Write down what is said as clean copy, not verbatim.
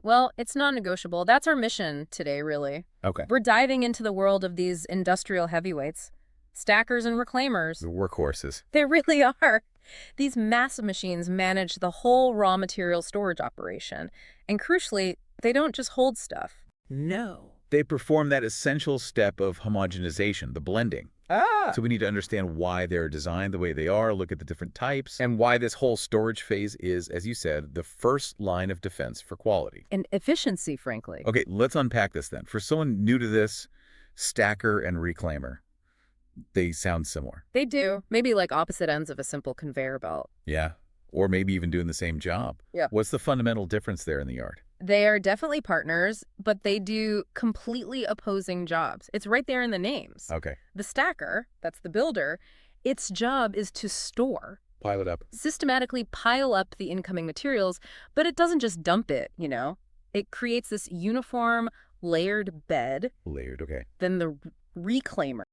Well, it's non-negotiable. That's our mission today, really. Okay. We're diving into the world of these industrial heavyweights, stackers and reclaimers. The workhorses. They really are. These massive machines manage the whole raw material storage operation. And crucially, they don't just hold stuff. No. They perform that essential step of homogenization, the blending. Ah. So we need to understand why they're designed the way they are, look at the different types, and why this whole storage phase is, as you said, the first line of defense for quality. And efficiency, frankly. Okay, let's unpack this then. For someone new to this, stacker and reclaimer, they sound similar. They do. Maybe like opposite ends of a simple conveyor belt. Yeah, or maybe even doing the same job. Yeah. What's the fundamental difference there in the yard? They are definitely partners, but they do completely opposing jobs. It's right there in the names. Okay. The stacker, that's the builder, its job is to store, Pile it up. systematically pile up the incoming materials, but it doesn't just dump it, It creates this uniform, layered bed. Layered, okay. Then the reclaimer